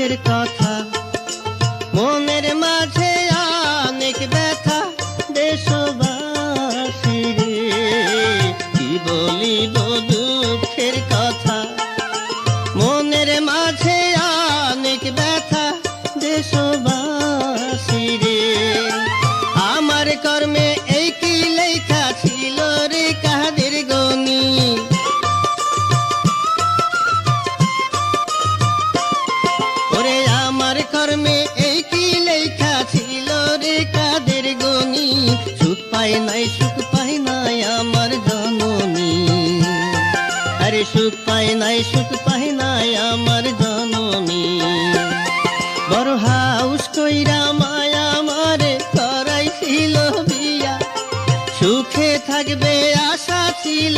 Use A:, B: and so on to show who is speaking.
A: দুঃখের কথা, মনের মাঝে অনেক ব্যথা দেশবাসী রে, কি বলিব দুঃখের কথা, মনের মাঝে অনেক ব্যথা দেশবাসী রে। আমার কর্মে এই কি লেখা ছিল রে কাদের গনি, ওরে আমার কর্মে এই কি লেখা ছিল রে কাদের গনি, সুখ পাই নাই সুখ পাই নাই আমার জননী, আরে সুখ পাই নাই সুখ পাই নাই আমার জননী। বড় হাউস কইরা মায়া আমারে করাইছিল বিয়া, সুখে থাকবে আশা ছিল।